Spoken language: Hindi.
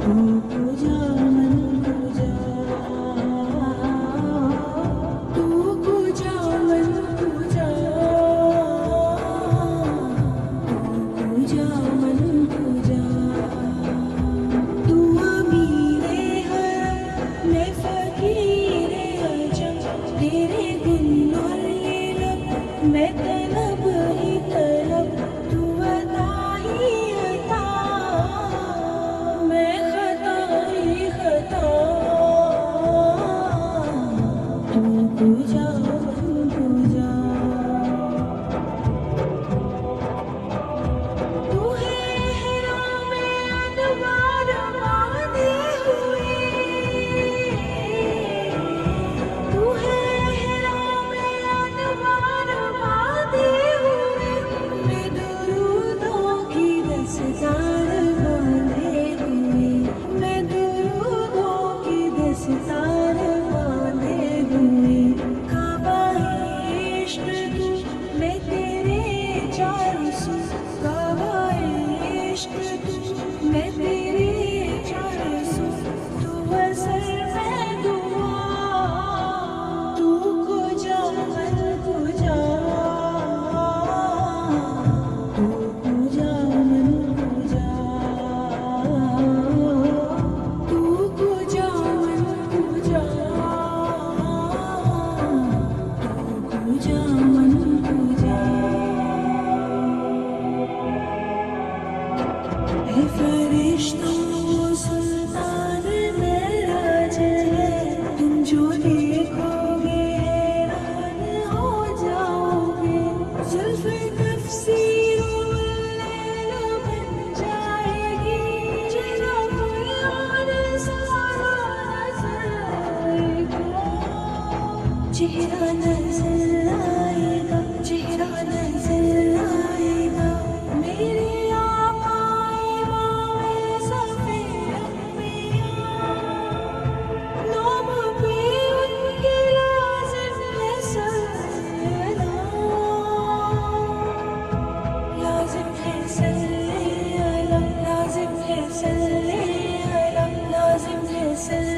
कुजा मन कुजा, तू कुजा मन कुजा, कुजा मन कुजा। तू अमीरे हरम मैं फकीरे अजम, तेरे गुन और ये लब मैं तलब ही तलब। तू अता ही अता मैं खता ही खता, तू कुजा मन कुजा। तू है हिराम अनवार बांधे हुए, तू है हिराम अनवार बांधे हुए। मैं दुरूदों की दस्तार बांधे हुए, मैं दुरूदों की दस्तार बांधे हुए। काबा इश्क तू मैं तेरे चारों सू, काबा इश्क तू मैं तेरे चारों सू। तू असर मैं दुआ, तू कुजा मन कुजा, तू कुजा मन कुजा, तू कुजा मन कुजा, तू कुजा मन कुजा। ऐ फरिश्तों सुल्तान मेराज है, तुम जो देखोगे हैरान हो जाओगे। जुल्फ़े तफ़सीरों लैल बन जाएगी, चेहरा कुरान सारा नज़र आएगा, चेहरा नज़र आएगा, चेहरा नज़र आएगा। मेरे आका इमाम सफ़े अंबिया, नाम पे उनके लाज़िम है सल्लल्लाह, लाज़िम है सल्लल्लाह, लाज़िम है सल्लल्लाह, लाज़िम है सल्लल्लाह।